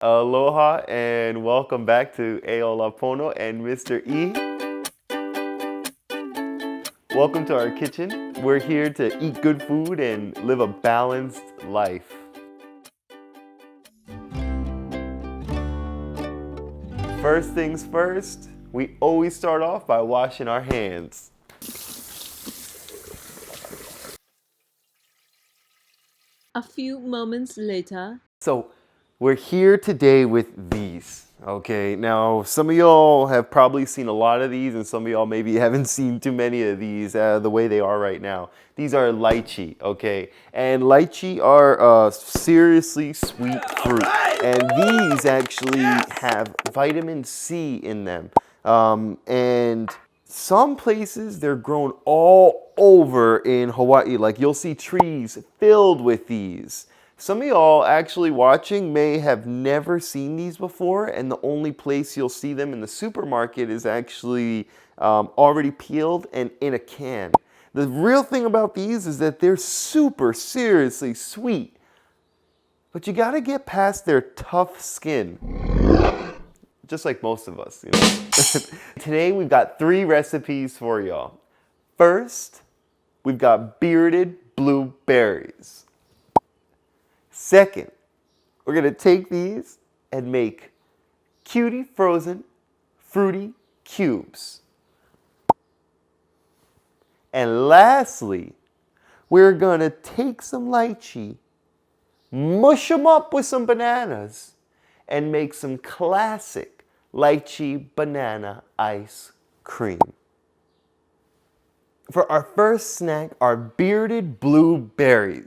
Aloha and welcome back to Ola Pono and Mr. E. Welcome to our kitchen. We're here to eat good food and live a balanced life. First things first, we always start off by washing our hands. A few moments later. So, we're here today with these. Okay, now some of y'all have probably seen a lot of these and some of y'all maybe haven't seen too many of these the way they are right now. These are lychee, okay? And lychee are seriously sweet fruit. And these actually have vitamin C in them. And some places they're grown all over in Hawaii. Like you'll see trees filled with these. Some of y'all actually watching may have never seen these before, and the only place you'll see them in the supermarket is actually already peeled and in a can. The real thing about these is that they're super seriously sweet, but you gotta get past their tough skin. Just like most of us, you know. Today we've got 3 recipes for y'all. First, we've got bearded blueberries. Second, we're gonna take these and make Cutie frozen fruity cubes. And lastly, we're gonna take some lychee, mush them up with some bananas, and make some classic lychee banana ice cream. For our first snack, our bearded blueberries.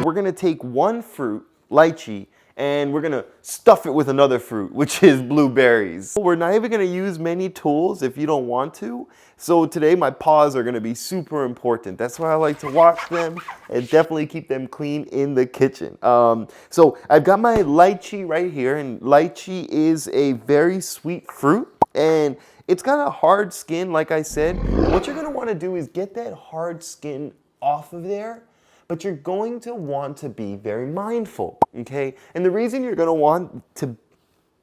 We're gonna take one fruit, lychee, and we're gonna stuff it with another fruit, which is blueberries. We're not even gonna use many tools if you don't want to. So today my paws are gonna be super important. That's why I like to wash them and definitely keep them clean in the kitchen. So I've got my lychee right here, and lychee is a very sweet fruit, and it's got a hard skin, like I said. What you're gonna wanna do is get that hard skin off of there, but you're going to want to be very mindful, okay? And the reason you're going to want to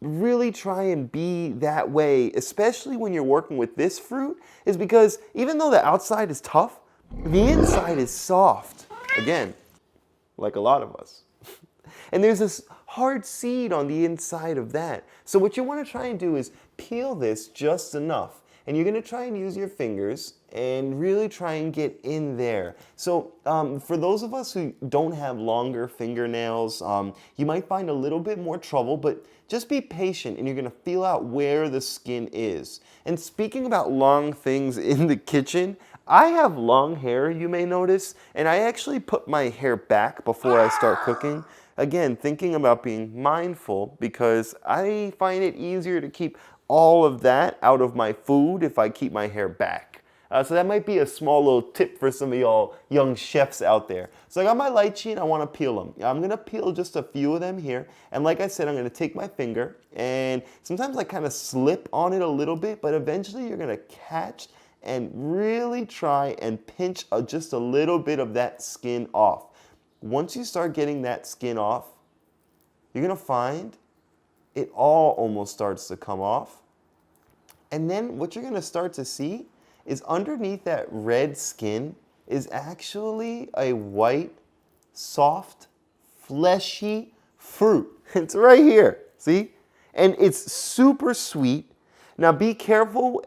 really try and be that way, especially when you're working with this fruit, is because even though the outside is tough, the inside is soft. Again, like a lot of us. And there's this hard seed on the inside of that. So what you want to try and do is peel this just enough. And you're going to try and use your fingers and really try and get in there. So for those of us who don't have longer fingernails, you might find a little bit more trouble, but just be patient and you're going to feel out where the skin is. And speaking about long things in the kitchen, I have long hair, you may notice, and I actually put my hair back before I start cooking. Again, thinking about being mindful because I find it easier to keep all of that out of my food if I keep my hair back. So that might be a small little tip for some of y'all young chefs out there. So I got my lychee and I want to peel them. I'm going to peel just a few of them here. And like I said, I'm going to take my finger and sometimes I kind of slip on it a little bit, but eventually you're going to catch and really try and pinch just a little bit of that skin off. Once you start getting that skin off, you're going to find it all almost starts to come off. And then what you're going to start to see is underneath that red skin is actually a white, soft, fleshy fruit. It's right here, see? And it's super sweet. Now be careful.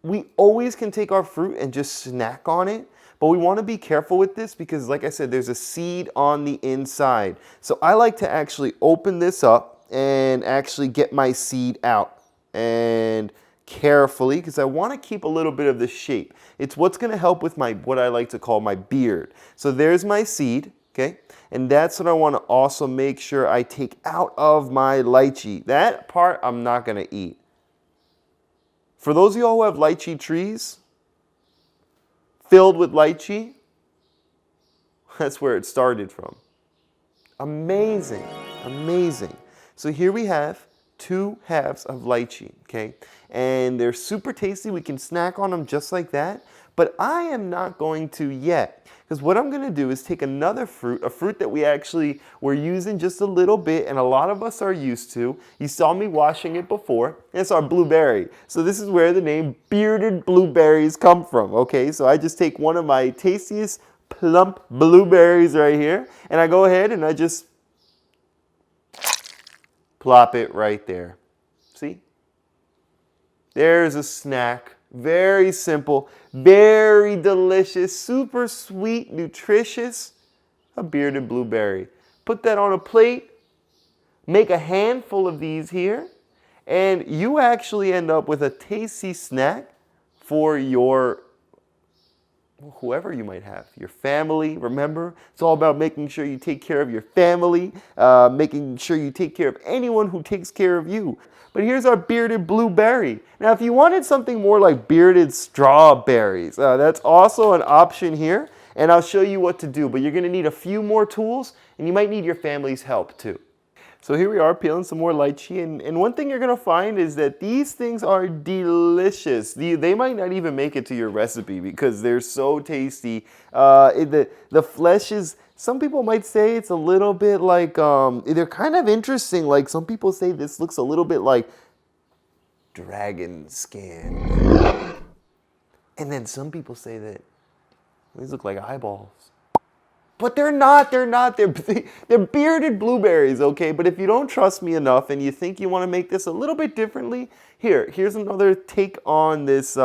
We always can take our fruit and just snack on it, but we want to be careful with this because like I said, there's a seed on the inside. So I like to actually open this up and actually get my seed out and carefully because I want to keep a little bit of the shape. It's what's going to help with my what I like to call my beard. So there's my seed, okay? And that's what I want to also make sure I take out of my lychee. That part I'm not going to eat. For those of y'all who have lychee trees filled with lychee, that's where it started from. Amazing, amazing. So here we have 2 halves of lychee, okay? And they're super tasty. We can snack on them just like that. But I am not going to yet, because what I'm gonna do is take another fruit, a fruit that we actually were using just a little bit and a lot of us are used to. You saw me washing it before. It's our blueberry. So this is where the name bearded blueberries come from, okay? So I just take one of my tastiest plump blueberries right here and I go ahead and I just plop it right there. See? There's a snack. Very simple, very delicious, super sweet, nutritious, a bearded blueberry. Put that on a plate, make a handful of these here, and you actually end up with a tasty snack for your whoever you might have, your family. Remember, it's all about making sure you take care of your family, making sure you take care of anyone who takes care of you. But here's our bearded blueberry. Now, if you wanted something more like bearded strawberries, that's also an option here, and I'll show you what to do. But you're gonna need a few more tools, and you might need your family's help too. So here we are peeling some more lychee, and one thing you're gonna find is that these things are delicious. They might not even make it to your recipe because they're so tasty. The flesh is, some people might say it's a little bit like, they're kind of interesting. Like some people say this looks a little bit like dragon skin. And then some people say that these look like eyeballs. But they're not. They're bearded blueberries, okay? But if you don't trust me enough and you think you want to make this a little bit differently, here's another take on this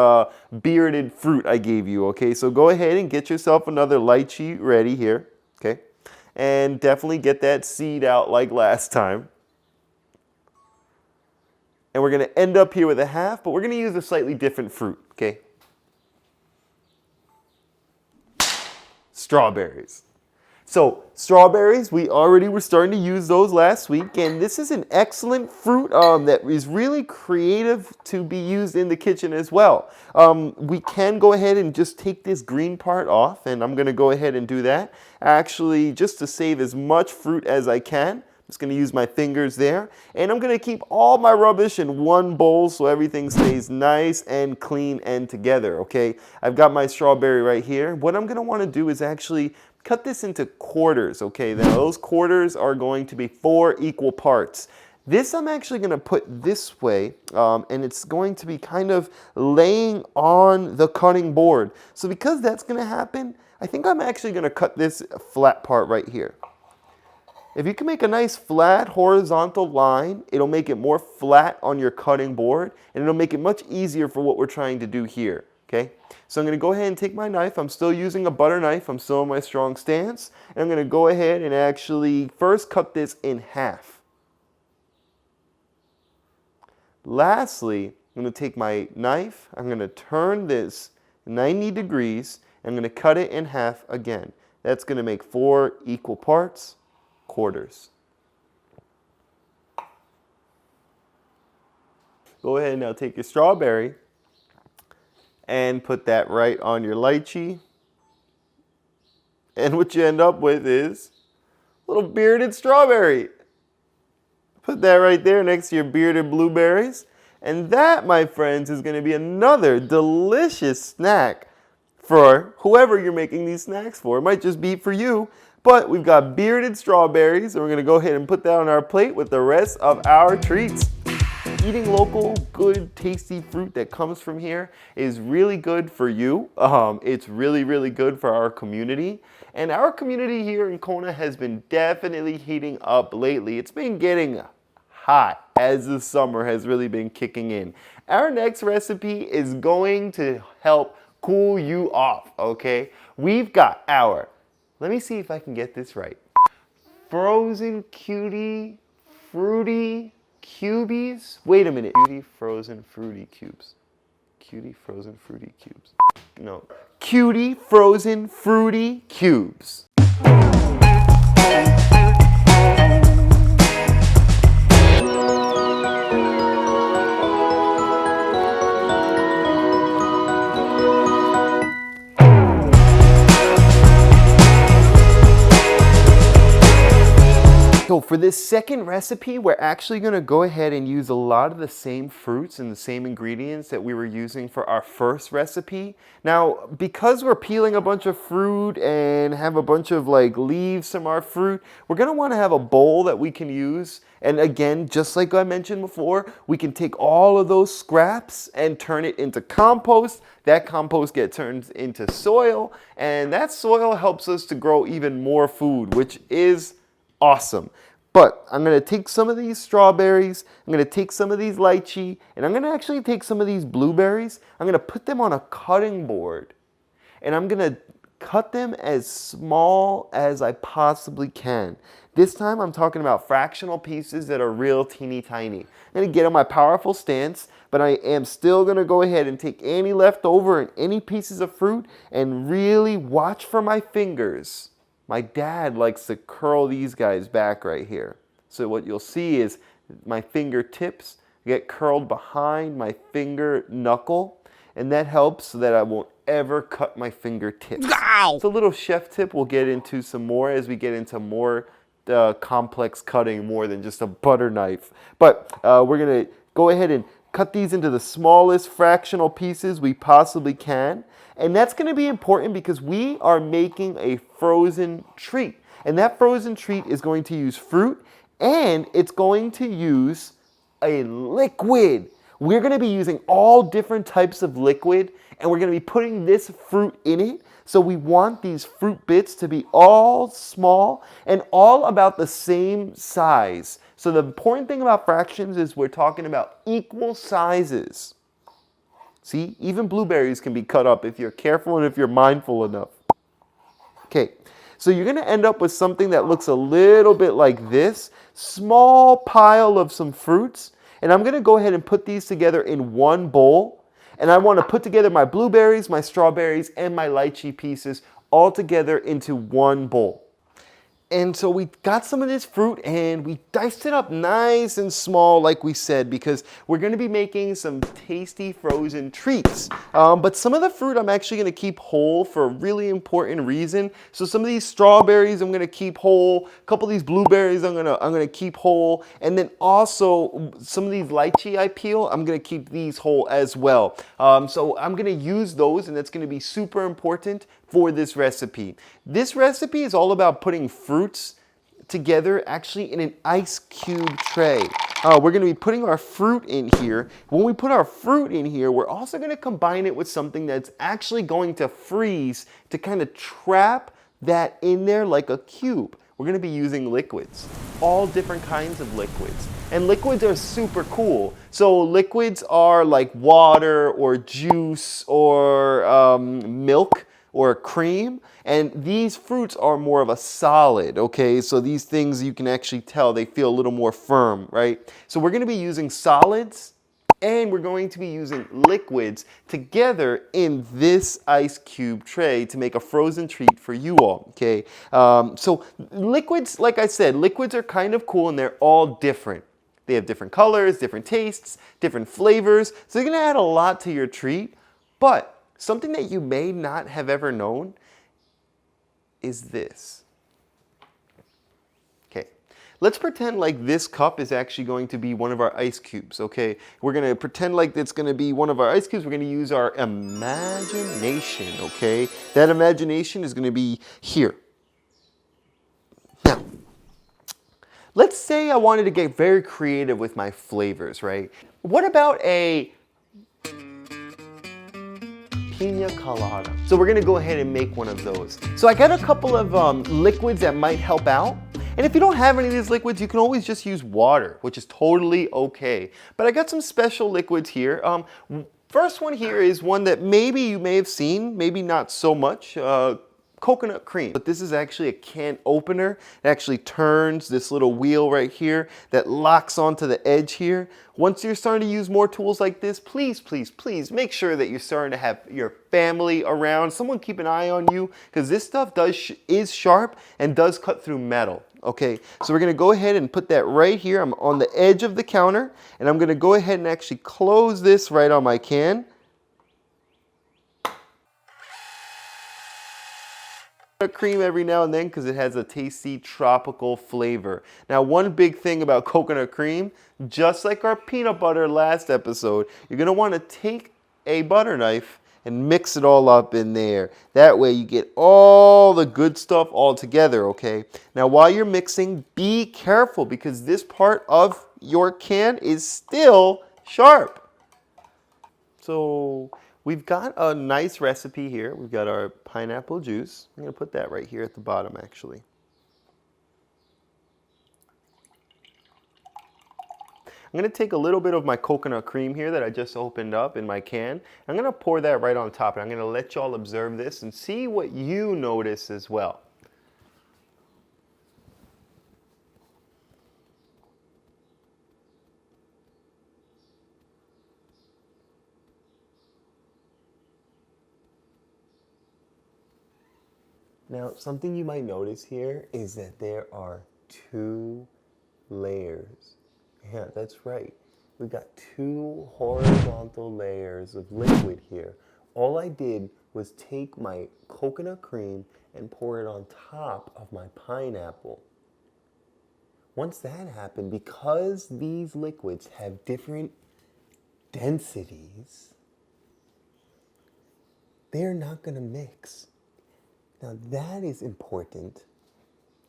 bearded fruit I gave you, okay? So go ahead and get yourself another lychee ready here, okay? And definitely get that seed out like last time. And we're going to end up here with a half, but we're going to use a slightly different fruit, okay? Strawberries. So strawberries, we already were starting to use those last week, and this is an excellent fruit that is really creative to be used in the kitchen as well. We can go ahead and just take this green part off, and I'm going to go ahead and do that. Actually, just to save as much fruit as I can, I'm just going to use my fingers there, and I'm going to keep all my rubbish in one bowl so everything stays nice and clean and together, okay? I've got my strawberry right here. What I'm going to want to do is actually cut this into quarters, okay? Now those quarters are going to be 4 equal parts. This I'm actually going to put this way, and it's going to be kind of laying on the cutting board. So because that's going to happen, I think I'm actually going to cut this flat part right here. If you can make a nice flat horizontal line, it'll make it more flat on your cutting board, and it'll make it much easier for what we're trying to do here. Okay, so I'm going to go ahead and take my knife. I'm still using a butter knife. I'm still in my strong stance. And I'm going to go ahead and actually first cut this in half. Lastly, I'm going to take my knife. I'm going to turn this 90 degrees. And I'm going to cut it in half again. That's going to make 4 equal parts, quarters. Go ahead and now take your strawberry and put that right on your lychee. And what you end up with is a little bearded strawberry. Put that right there next to your bearded blueberries. And that, my friends, is going to be another delicious snack for whoever you're making these snacks for. It might just be for you, but we've got bearded strawberries, and we're going to go ahead and put that on our plate with the rest of our treats. Eating local, good, tasty fruit that comes from here is really good for you. It's really, really good for our community. And our community here in Kona has been definitely heating up lately. It's been getting hot as the summer has really been kicking in. Our next recipe is going to help cool you off, okay? We've got our, let me see if I can get this right, frozen cutie, fruity, cubies? Wait a minute. Cutie frozen fruity cubes. Cutie frozen fruity cubes. No. Cutie frozen fruity cubes. So for this second recipe, we're actually going to go ahead and use a lot of the same fruits and the same ingredients that we were using for our first recipe. Now, because we're peeling a bunch of fruit and have a bunch of like leaves from our fruit, we're going to want to have a bowl that we can use. And again, just like I mentioned before, we can take all of those scraps and turn it into compost. That compost gets turned into soil, and that soil helps us to grow even more food, which is awesome. But I'm going to take some of these strawberries, I'm going to take some of these lychee, and I'm going to actually take some of these blueberries. I'm going to put them on a cutting board, and I'm going to cut them as small as I possibly can. This time I'm talking about fractional pieces that are real teeny tiny. I'm going to get on my powerful stance, but I am still going to go ahead and take any leftover and any pieces of fruit and really watch for my fingers. My dad likes to curl these guys back right here. So what you'll see is my fingertips get curled behind my finger knuckle, and that helps so that I won't ever cut my fingertips. Ow! It's a little chef tip we'll get into some more as we get into more complex cutting, more than just a butter knife. But we're gonna go ahead and cut these into the smallest fractional pieces we possibly can. And that's going to be important because we are making a frozen treat. And that frozen treat is going to use fruit, and it's going to use a liquid. We're going to be using all different types of liquid, and we're going to be putting this fruit in it. So we want these fruit bits to be all small and all about the same size. So the important thing about fractions is we're talking about equal sizes. See, even blueberries can be cut up if you're careful and if you're mindful enough. Okay, so you're going to end up with something that looks a little bit like this. Small pile of some fruits. And I'm going to go ahead and put these together in one bowl. And I want to put together my blueberries, my strawberries, and my lychee pieces all together into one bowl. And so we got some of this fruit and we diced it up nice and small like we said, because we're going to be making some tasty frozen treats. But some of the fruit I'm actually going to keep whole for a really important reason. So some of these strawberries I'm going to keep whole. A couple of these blueberries I'm going to keep whole. And then also some of these lychee I peel, I'm going to keep these whole as well. So I'm going to use those, and that's going to be super important for this recipe. This recipe is all about putting fruits together actually in an ice cube tray. We're going to be putting our fruit in here. When we put our fruit in here, we're also going to combine it with something that's actually going to freeze to kind of trap that in there like a cube. We're going to be using liquids, all different kinds of liquids. And liquids are super cool. So liquids are like water or juice or milk or cream, and these fruits are more of a solid, okay? So these things you can actually tell they feel a little more firm, right? So we're gonna be using solids and we're going to be using liquids together in this ice cube tray to make a frozen treat for you all, okay? So liquids, like I said, liquids are kind of cool and they're all different. They have different colors, different tastes, different flavors, so they're gonna add a lot to your treat, but something that you may not have ever known is this. Okay, let's pretend like this cup is actually going to be one of our ice cubes, okay? We're going to pretend like it's going to be one of our ice cubes. We're going to use our imagination, okay? That imagination is going to be here. Now, let's say I wanted to get very creative with my flavors, right? What about a pina colada? So we're gonna go ahead and make one of those. So I got a couple of liquids that might help out. And if you don't have any of these liquids, you can always just use water, which is totally okay. But I got some special liquids here. First one here is one that maybe you may have seen, maybe not so much. Coconut cream. But this is actually a can opener. It actually turns this little wheel right here that locks onto the edge here. Once you're starting to use more tools like this, please, please, please make sure that you're starting to have your family around. Someone keep an eye on you, because this stuff is sharp and does cut through metal. Okay, so we're gonna go ahead and put that right here. I'm on the edge of the counter, and I'm gonna go ahead and actually close this right on my can. Cream every now and then because it has a tasty tropical flavor. Now, one big thing about coconut cream, just like our peanut butter last episode, you're going to want to take a butter knife and mix it all up in there. That way you get all the good stuff all together, okay? Now, while you're mixing, be careful because this part of your can is still sharp. So we've got a nice recipe here. We've got our pineapple juice. I'm going to put that right here at the bottom, actually. I'm going to take a little bit of my coconut cream here that I just opened up in my can. I'm going to pour that right on top, and I'm going to let y'all observe this and see what you notice as well. Now, something you might notice here is that there are 2 layers. Yeah, that's right. We've got 2 horizontal layers of liquid here. All I did was take my coconut cream and pour it on top of my pineapple. Once that happened, because these liquids have different densities, they're not going to mix. Now that is important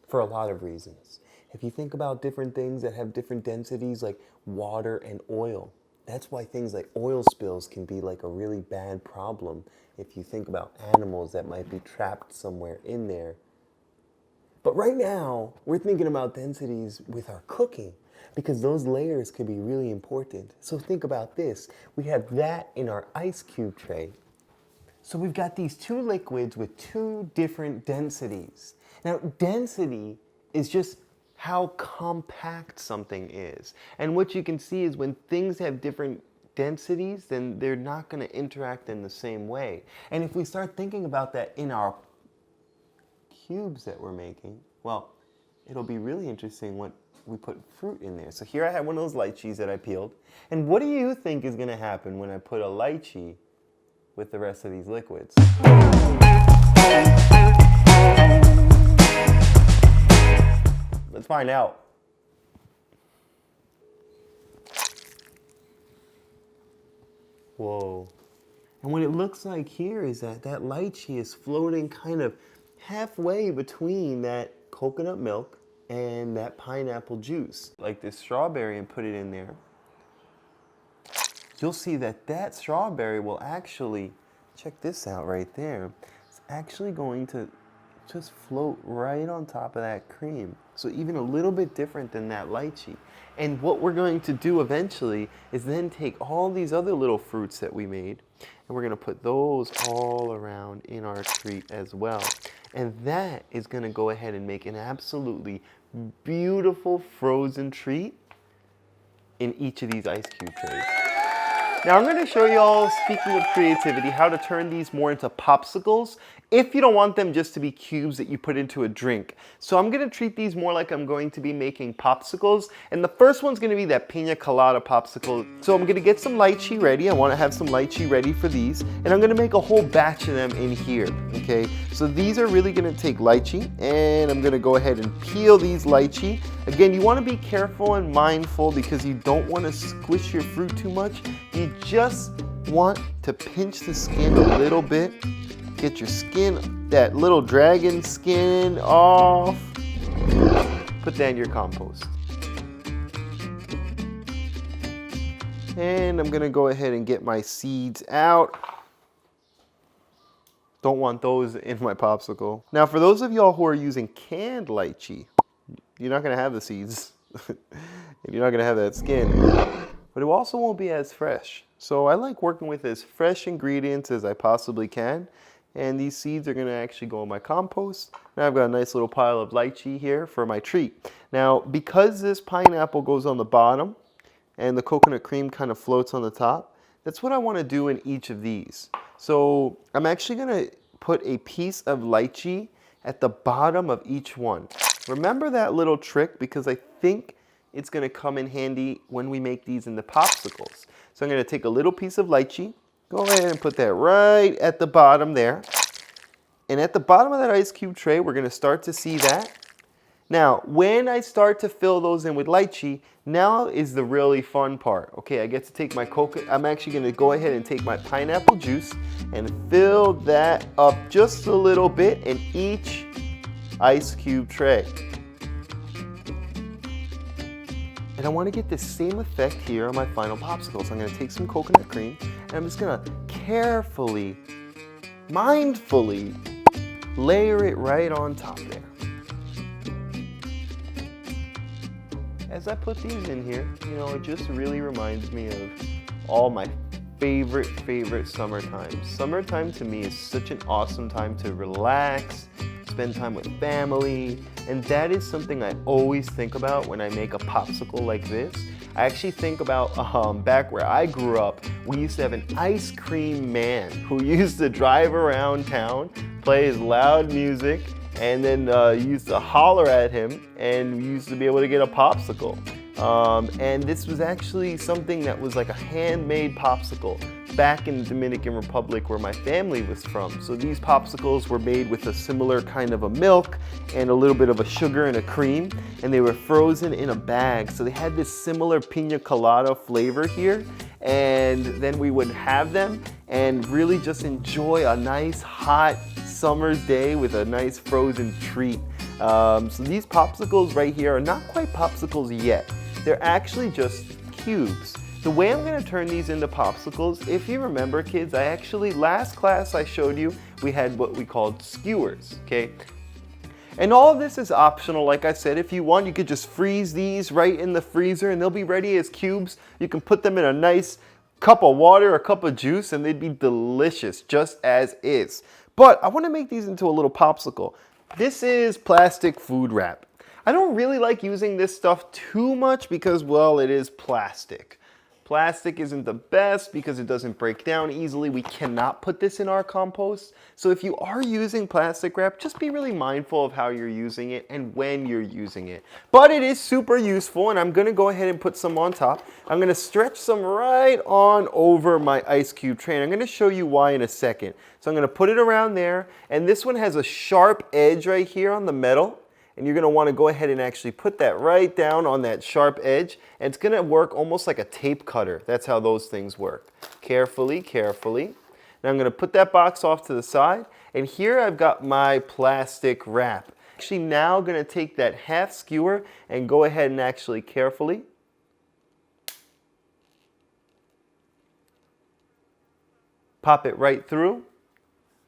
for a lot of reasons. If you think about different things that have different densities like water and oil, that's why things like oil spills can be like a really bad problem if you think about animals that might be trapped somewhere in there. But right now, we're thinking about densities with our cooking because those layers can be really important. So think about this. We have that in our ice cube tray. So we've got these 2 liquids with 2 different densities. Now, density is just how compact something is. And what you can see is when things have different densities, then they're not going to interact in the same way. And if we start thinking about that in our cubes that we're making, well, it'll be really interesting when we put fruit in there. So here I have one of those lychees that I peeled. And what do you think is going to happen when I put a lychee with the rest of these liquids? Let's find out. Whoa. And what it looks like here is that that lychee is floating kind of halfway between that coconut milk and that pineapple juice. Like this strawberry and put it in there. You'll see that that strawberry will actually, check this out right there, it's actually going to just float right on top of that cream. So even a little bit different than that lychee. And what we're going to do eventually is then take all these other little fruits that we made and we're going to put those all around in our treat as well. And that is going to go ahead and make an absolutely beautiful frozen treat in each of these ice cube trays. Now I'm going to show you all, speaking of creativity, how to turn these more into popsicles if you don't want them just to be cubes that you put into a drink. So I'm going to treat these more like I'm going to be making popsicles. And the first one's going to be that pina colada popsicle. So I'm going to get some lychee ready. I want to have some lychee ready for these. And I'm going to make a whole batch of them in here. Okay, so these are really going to take lychee. And I'm going to go ahead and peel these lychee. Again, you want to be careful and mindful because you don't want to squish your fruit too much. You just want to pinch the skin a little bit. Get your skin, that little dragon skin off. Put that in your compost. And I'm gonna go ahead and get my seeds out. Don't want those in my popsicle. Now for those of y'all who are using canned lychee, you're not gonna have the seeds. And you're not gonna have that skin. But it also won't be as fresh. So I like working with as fresh ingredients as I possibly can. And these seeds are going to actually go in my compost. Now I've got a nice little pile of lychee here for my treat. Now because this pineapple goes on the bottom and the coconut cream kind of floats on the top, that's what I want to do in each of these. So I'm actually going to put a piece of lychee at the bottom of each one. Remember that little trick because I think it's going to come in handy when we make these in the popsicles. So I'm going to take a little piece of lychee, go ahead and put that right at the bottom there. And at the bottom of that ice cube tray, we're going to start to see that. Now, when I start to fill those in with lychee, now is the really fun part. Okay, I get to take my coconut. I'm actually going to go ahead and take my pineapple juice and fill that up just a little bit in each ice cube tray. And I want to get the same effect here on my final popsicle. So I'm going to take some coconut cream and I'm just going to carefully, mindfully layer it right on top there. As I put these in here, you know, it just really reminds me of all my favorite summertime. Summertime to me is such an awesome time to relax, spend time with family, and that is something I always think about when I make a popsicle like this. I actually think about back where I grew up, we used to have an ice cream man who used to drive around town, play his loud music, and then used to holler at him, and we used to be able to get a popsicle. And this was actually something that was like a handmade popsicle back in the Dominican Republic where my family was from. So these popsicles were made with a similar kind of a milk and a little bit of a sugar and a cream, and they were frozen in a bag. So they had this similar pina colada flavor here, and then we would have them and really just enjoy a nice hot summer's day with a nice frozen treat. So these popsicles right here are not quite popsicles yet. They're actually just cubes. The way I'm gonna turn these into popsicles, if you remember kids, last class I showed you, we had what we called skewers, okay? And all of this is optional, like I said. If you want, you could just freeze these right in the freezer and they'll be ready as cubes. You can put them in a nice cup of water or cup of juice and they'd be delicious, just as is. But I wanna make these into a little popsicle. This is plastic food wrap. I don't really like using this stuff too much because, well, it is plastic. Plastic isn't the best because it doesn't break down easily. We cannot put this in our compost. So if you are using plastic wrap, just be really mindful of how you're using it and when you're using it. But it is super useful, and I'm gonna go ahead and put some on top. I'm gonna stretch some right on over my ice cube tray, and I'm gonna show you why in a second. So I'm gonna put it around there, and this one has a sharp edge right here on the metal. And you're gonna wanna go ahead and actually put that right down on that sharp edge. And it's gonna work almost like a tape cutter. That's how those things work. Carefully, carefully. Now I'm gonna put that box off to the side. And here I've got my plastic wrap. Actually now gonna take that half skewer and go ahead and actually carefully pop it right through.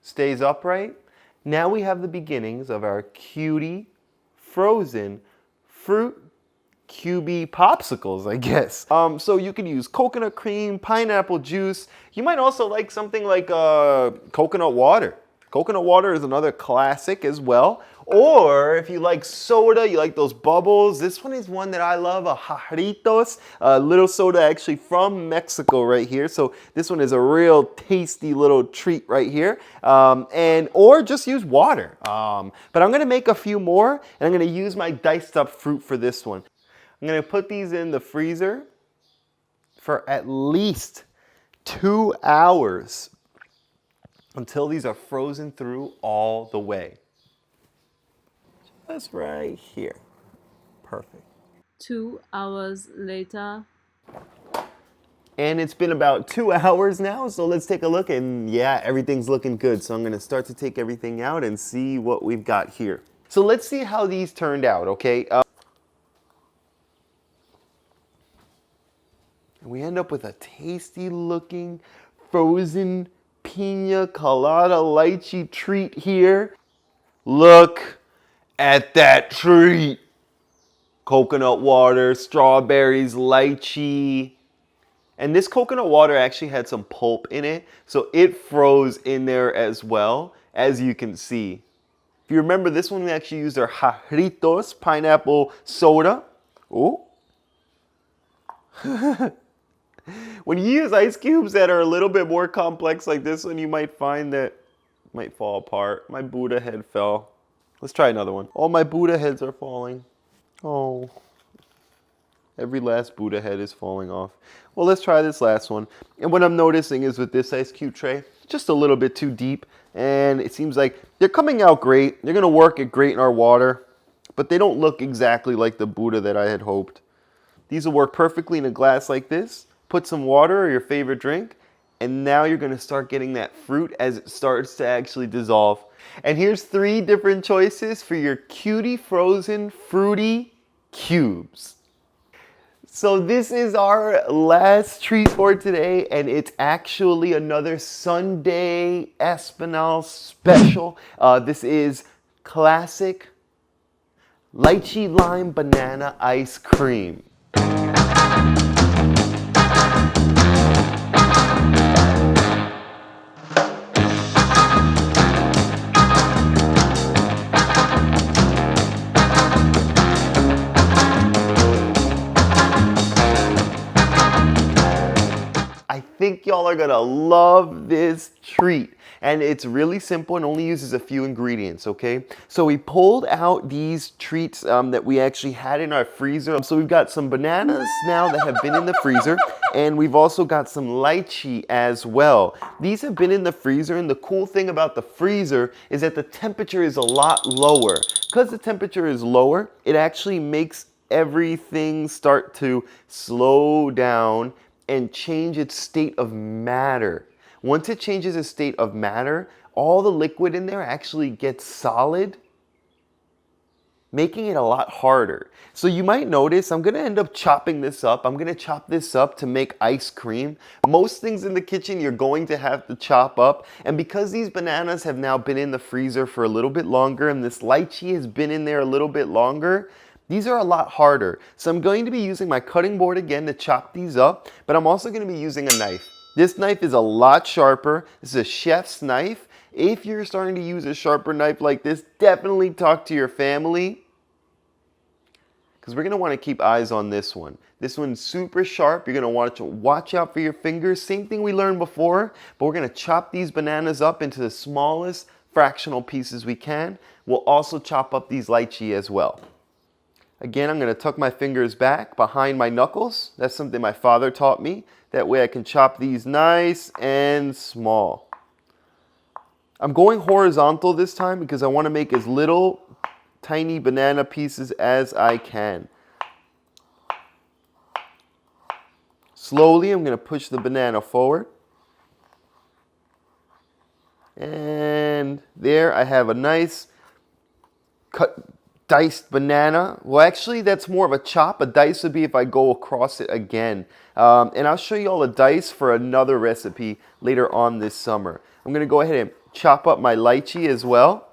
Stays upright. Now we have the beginnings of our Cutie frozen fruit cubey popsicles, I guess. So you can use coconut cream, pineapple juice. You might also like something like coconut water. Coconut water is another classic as well. Or if you like soda, you like those bubbles, this one is one that I love, a Jarritos, a little soda actually from Mexico right here. So this one is a real tasty little treat right here. Or just use water. But I'm gonna make a few more, and I'm gonna use my diced up fruit for this one. I'm gonna put these in the freezer for at least 2 hours until these are frozen through all the way. That's right here. Perfect. 2 hours later. And it's been about 2 hours now, so let's take a look, and yeah, everything's looking good. So I'm gonna start to take everything out and see what we've got here. So let's see how these turned out, okay? We end up with a tasty looking frozen pina colada lychee treat here. Look at that treat. Coconut water, strawberries, lychee. And this coconut water actually had some pulp in it, so it froze in there as well, as you can see. If you remember, this one we actually used our Jarritos pineapple soda. Ooh. When you use ice cubes that are a little bit more complex like this one, you might find that it might fall apart. My Buddha head fell. Let's try another one. All my Buddha heads are falling. Oh. Every last Buddha head is falling off. Well, let's try this last one. And what I'm noticing is with this ice cube tray, just a little bit too deep, and it seems like they're coming out great. They're gonna work it great in our water, but they don't look exactly like the Buddha that I had hoped. These will work perfectly in a glass like this. Put some water or your favorite drink, and now you're gonna start getting that fruit as it starts to actually dissolve. And here's 3 different choices for your Cutie frozen fruity cubes. So this is our last treat for today, and it's actually another Sunday Espinal special. This is classic lychee lime banana ice cream. I think y'all are gonna love this treat. And it's really simple and only uses a few ingredients, okay? So we pulled out these treats that we actually had in our freezer. So we've got some bananas now that have been in the freezer, and we've also got some lychee as well. These have been in the freezer, and the cool thing about the freezer is that the temperature is a lot lower. Because the temperature is lower, it actually makes everything start to slow down and change its state of matter. Once it changes its state of matter, all the liquid in there actually gets solid, making it a lot harder. So you might notice I'm gonna end up chopping this up. I'm gonna chop this up to make ice cream. Most things in the kitchen you're going to have to chop up. And because these bananas have now been in the freezer for a little bit longer and this lychee has been in there a little bit longer, these are a lot harder. So I'm going to be using my cutting board again to chop these up, but I'm also gonna be using a knife. This knife is a lot sharper. This is a chef's knife. If you're starting to use a sharper knife like this, definitely talk to your family, because we're gonna wanna keep eyes on this one. This one's super sharp. You're gonna want to watch out for your fingers. Same thing we learned before, but we're gonna chop these bananas up into the smallest fractional pieces we can. We'll also chop up these lychee as well. Again, I'm going to tuck my fingers back behind my knuckles. That's something my father taught me. That way I can chop these nice and small. I'm going horizontal this time because I want to make as little tiny banana pieces as I can. Slowly, I'm going to push the banana forward. And there I have a nice diced banana. Well, actually, that's more of a chop. A dice would be if I go across it again. And I'll show you all a dice for another recipe later on this summer. I'm going to go ahead and chop up my lychee as well.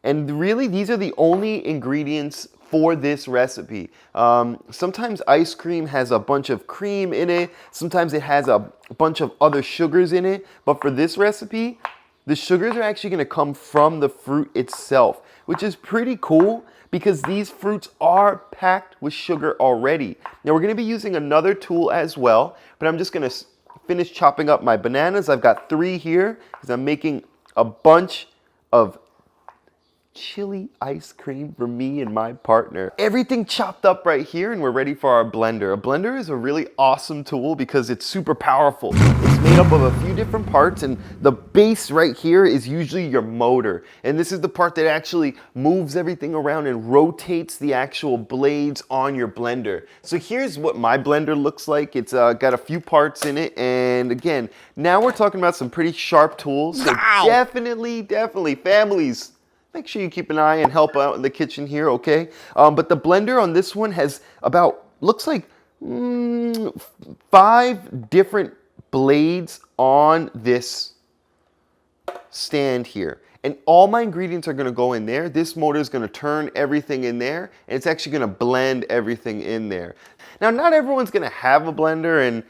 And really, these are the only ingredients for this recipe. Sometimes ice cream has a bunch of cream in it. Sometimes it has a bunch of other sugars in it. But for this recipe, the sugars are actually going to come from the fruit itself, which is pretty cool because these fruits are packed with sugar already. Now we're going to be using another tool as well, but I'm just going to finish chopping up my bananas. I've got 3 here because I'm making a bunch of chili ice cream for me and my partner. Everything chopped up right here, and we're ready for our blender. A blender is a really awesome tool because it's super powerful. It's made up of a few different parts, and the base right here is usually your motor. And this is the part that actually moves everything around and rotates the actual blades on your blender. So here's what my blender looks like. It's got a few parts in it, and again, now we're talking about some pretty sharp tools. So definitely, families, make sure you keep an eye and help out in the kitchen here, okay? But the blender on this one has about, looks like 5 different blades on this stand here. And all my ingredients are gonna go in there. This motor is gonna turn everything in there, and it's actually gonna blend everything in there. Now, not everyone's gonna have a blender, and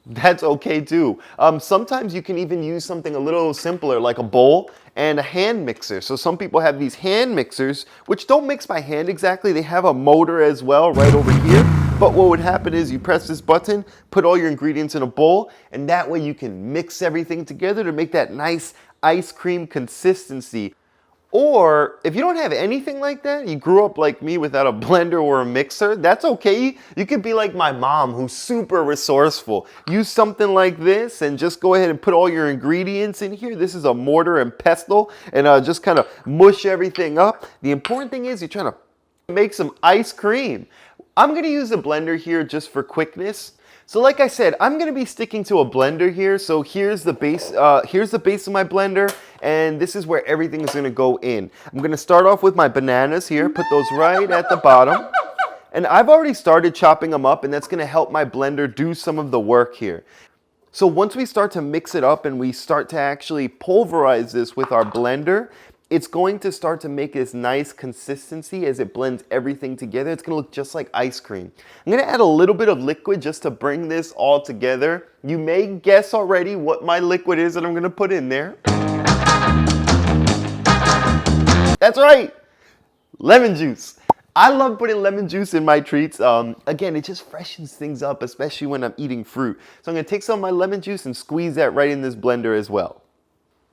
that's okay too. Sometimes you can even use something a little simpler like a bowl and a hand mixer. So some people have these hand mixers, which don't mix by hand exactly. They have a motor as well right over here. But what would happen is you press this button, put all your ingredients in a bowl, and that way you can mix everything together to make that nice ice cream consistency. Or if you don't have anything like that, you grew up like me without a blender or a mixer, that's okay. You could be like my mom, who's super resourceful. Use something like this and just go ahead and put all your ingredients in here. This is a mortar and pestle, and just kind of mush everything up. The important thing is you're trying to make some ice cream. I'm gonna use a blender here just for quickness. So like I said, I'm gonna be sticking to a blender here. So here's the base of my blender, and this is where everything is gonna go in. I'm gonna start off with my bananas here, put those right at the bottom. And I've already started chopping them up, and that's gonna help my blender do some of the work here. So once we start to mix it up and we start to actually pulverize this with our blender, it's going to start to make this nice consistency as it blends everything together. It's gonna look just like ice cream. I'm gonna add a little bit of liquid just to bring this all together. You may guess already what my liquid is that I'm gonna put in there. That's right, lemon juice. I love putting lemon juice in my treats. Again, it just freshens things up, especially when I'm eating fruit. So I'm gonna take some of my lemon juice and squeeze that right in this blender as well.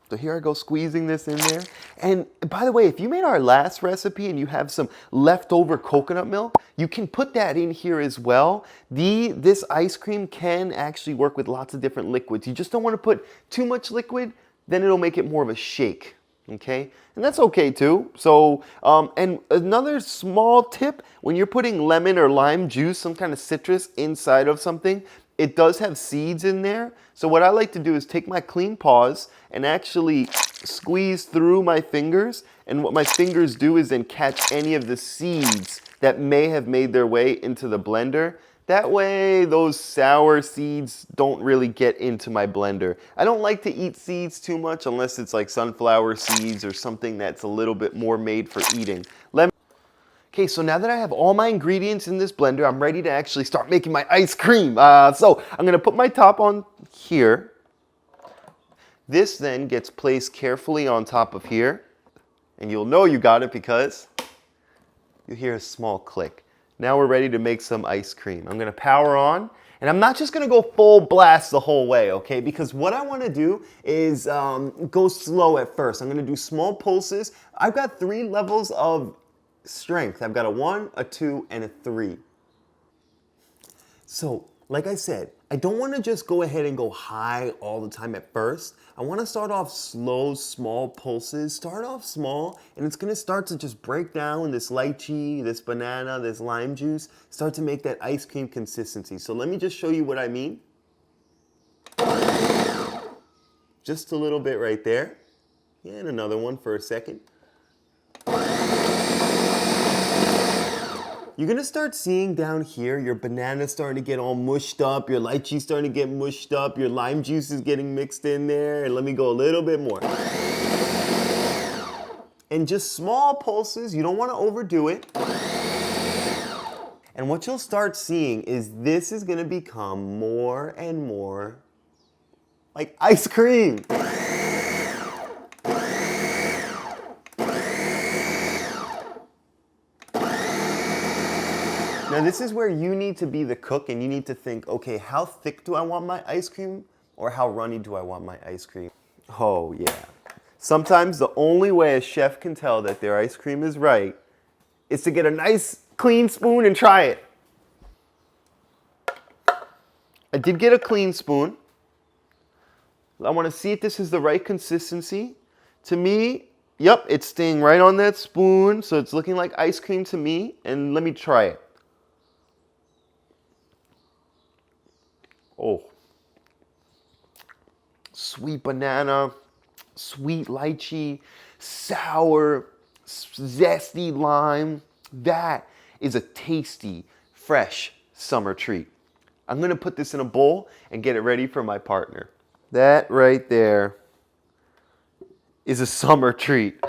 So here I go squeezing this in there. And by the way, if you made our last recipe and you have some leftover coconut milk, you can put that in here as well. This ice cream can actually work with lots of different liquids. You just don't want to put too much liquid, then it'll make it more of a shake. Okay, and that's okay too. So, and another small tip, when you're putting lemon or lime juice, some kind of citrus inside of something, it does have seeds in there. So what I like to do is take my clean paws and actually squeeze through my fingers. And what my fingers do is then catch any of the seeds that may have made their way into the blender. That way those sour seeds don't really get into my blender. I don't like to eat seeds too much unless it's like sunflower seeds or something that's a little bit more made for eating. Okay, so now that I have all my ingredients in this blender, I'm ready to actually start making my ice cream. So I'm gonna put my top on here. This then gets placed carefully on top of here. And you'll know you got it because you hear a small click. Now we're ready to make some ice cream. I'm gonna power on, and I'm not just gonna go full blast the whole way, okay? Because what I wanna do is go slow at first. I'm gonna do small pulses. I've got 3 levels of strength. I've got a 1, a 2, and a 3. So, like I said, I don't want to just go ahead and go high all the time at first. I want to start off slow, small pulses. Start off small, and it's going to start to just break down this lychee, this banana, this lime juice, start to make that ice cream consistency. So let me just show you what I mean. Just a little bit right there. And another one for a second. You're gonna start seeing down here your banana starting to get all mushed up, your lychee starting to get mushed up, your lime juice is getting mixed in there, and let me go a little bit more. And just small pulses, you don't wanna overdo it. And what you'll start seeing is this is gonna become more and more like ice cream. Now this is where you need to be the cook and you need to think, okay, how thick do I want my ice cream or how runny do I want my ice cream? Oh yeah. Sometimes the only way a chef can tell that their ice cream is right is to get a nice clean spoon and try it. I did get a clean spoon. I want to see if this is the right consistency. To me, yep, it's staying right on that spoon, so it's looking like ice cream to me, and let me try it. Oh, sweet banana, sweet lychee, sour, zesty lime. That is a tasty, fresh summer treat. I'm gonna put this in a bowl and get it ready for my partner. That right there is a summer treat.